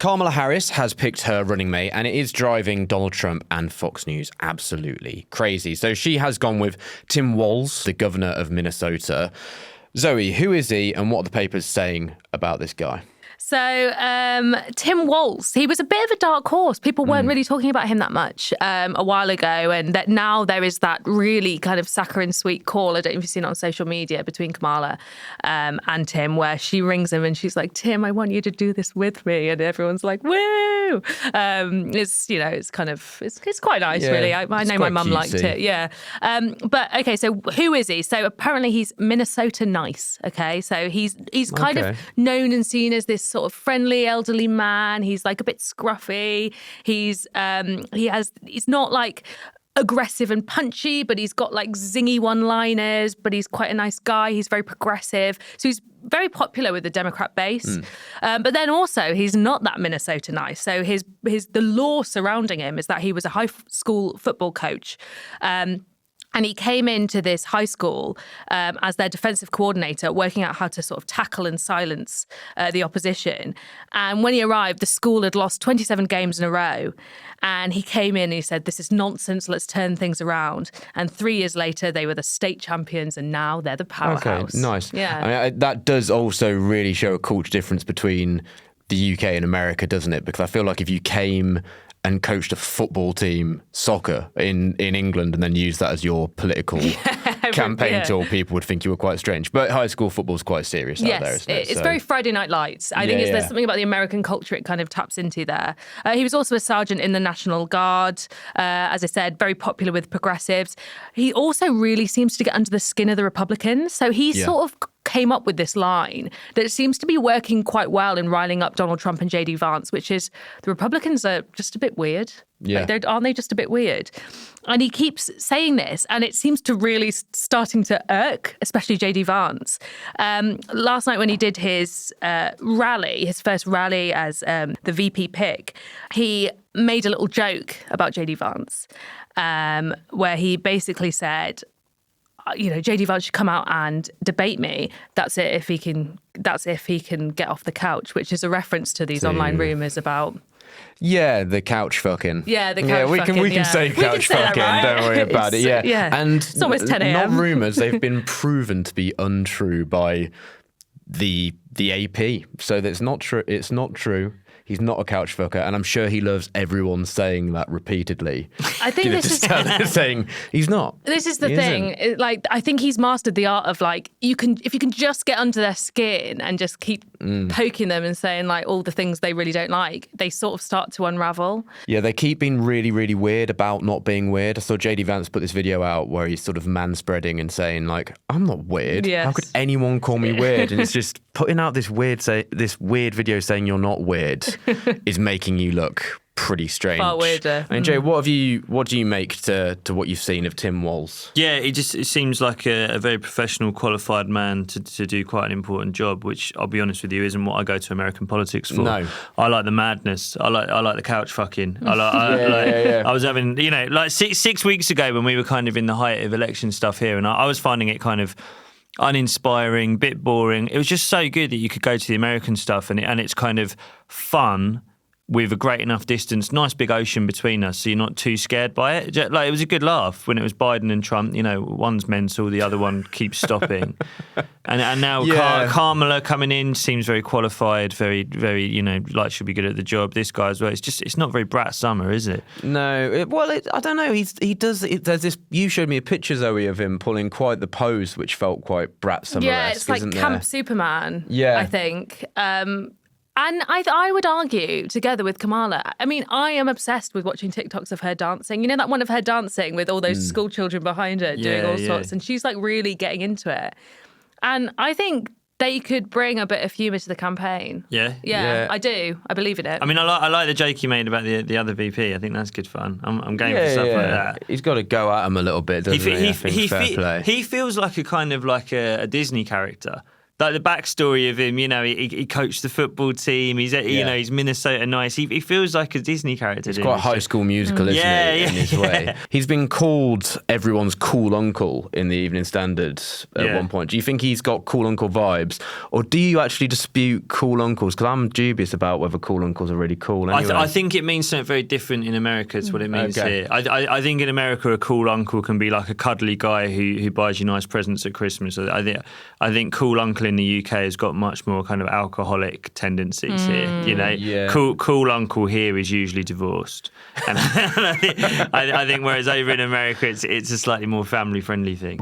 Kamala Harris has picked her running mate, and it is driving Donald Trump and Fox News absolutely crazy. So she has gone with Tim Walz, the governor of Minnesota. Zoe, who is he, and what are the papers saying about this guy? So Tim Walz, he was a bit of a dark horse. People weren't really talking about him that much a while ago. And that now there is that really kind of saccharine sweet call, I don't know if you've seen it on social media, between Kamala and Tim, where she rings him and she's like, Tim, I want you to do this with me. And everyone's like, woo! It's quite nice, really. I know my mum liked it. Yeah. But okay, so who is he? So apparently he's Minnesota nice. Okay. So he's kind of known and seen as this sort of friendly elderly man. He's like a bit scruffy. He's not like aggressive and punchy, but he's got like zingy one-liners, but he's quite a nice guy. He's very progressive. So he's very popular with the Democrat base. But then also he's not that Minnesota nice. So the law surrounding him is that he was a high school football coach. And he came into this high school as their defensive coordinator, working out how to sort of tackle and silence the opposition. And when he arrived, the school had lost 27 games in a row. And he came in and he said, this is nonsense, let's turn things around. And 3 years later, they were the state champions, and now they're the powerhouse. Okay, nice. Yeah. I mean, that does also really show a culture difference between the UK and America, doesn't it? Because I feel like if you came and coached a football team, soccer, in England, and then used that as your political campaign tool, people would think you were quite strange. But high school football is quite serious out there, isn't it? It's very Friday Night Lights. I think there's something about the American culture it kind of taps into there. He was also a sergeant in the National Guard. As I said, very popular with progressives. He also really seems to get under the skin of the Republicans. So he sort of came up with this line that seems to be working quite well in riling up Donald Trump and JD Vance, which is the Republicans are just a bit weird. Yeah. Like, aren't they just a bit weird? And he keeps saying this, and it seems to really starting to irk, especially JD Vance. Last night when he did his rally, his first rally as the VP pick, he made a little joke about JD Vance, where he basically said, JD Vance should come out and debate me. That's it if he can get off the couch, which is a reference to these online rumours about. Yeah, the couch fucking. Yeah, the couch fucking. We can say couch fucking. Right? Don't worry about it. Yeah. And it's almost 10 a.m. Not rumours. They've been proven to be untrue by the AP. So that's not true. It's not true. He's not a couch fucker, and I'm sure he loves everyone saying that repeatedly. I think this is saying he's not. This is the thing. I think he's mastered the art of if you can just get under their skin and just keep poking them and saying like all the things they really don't like, they sort of start to unravel. Yeah, they keep being really, really weird about not being weird. I saw JD Vance put this video out where he's sort of manspreading and saying like, I'm not weird. Yes. How could anyone call me weird? And it's just putting out this weird video saying you're not weird is making you look pretty strange. Far weirder. I mean, Jay, what do you make to what you've seen of Tim Walz? Yeah, it seems like a very professional, qualified man to do quite an important job, which I'll be honest with you isn't what I go to American politics for. No. I like the madness. I like the couch fucking. I was having, like 6 weeks ago when we were kind of in the height of election stuff here, and I was finding it kind of uninspiring, bit boring. It was just so good that you could go to the American stuff and it's kind of fun with a great enough distance, nice big ocean between us, so you're not too scared by it. Like, it was a good laugh when it was Biden and Trump. One's mental, the other one keeps stopping. and now Kamala coming in seems very qualified, very, very, like she'll be good at the job. This guy as well. It's not very brat summer, is it? No. I don't know. There's this. You showed me a picture, Zoe, of him pulling quite the pose, which felt quite brat summer-esque. Yeah, it's like Camp Superman. Yeah, I think. And I would argue, together with Kamala, I mean, I am obsessed with watching TikToks of her dancing. You know that one of her dancing with all those school children behind her doing all sorts, and she's like really getting into it. And I think they could bring a bit of humour to the campaign. Yeah, I do. I believe in it. I mean, I like the joke you made about the other VP. I think that's good fun. I'm going for stuff like that. He's got to go at him a little bit, doesn't he? He feels like a kind of like a Disney character. like the backstory of him, he coached the football team. He's he's Minnesota nice. He feels like a Disney character. It's quite a High School Musical, isn't it? In his way. He's been called everyone's cool uncle in the Evening Standard at one point. Do you think he's got cool uncle vibes, or do you actually dispute cool uncles? Because I'm dubious about whether cool uncles are really cool. Anyway. I think it means something very different in America to what it means here. I think in America a cool uncle can be like a cuddly guy who buys you nice presents at Christmas. I think cool uncle in the UK has got much more kind of alcoholic tendencies here. Cool uncle here is usually divorced, and I think whereas over in America it's a slightly more family friendly thing.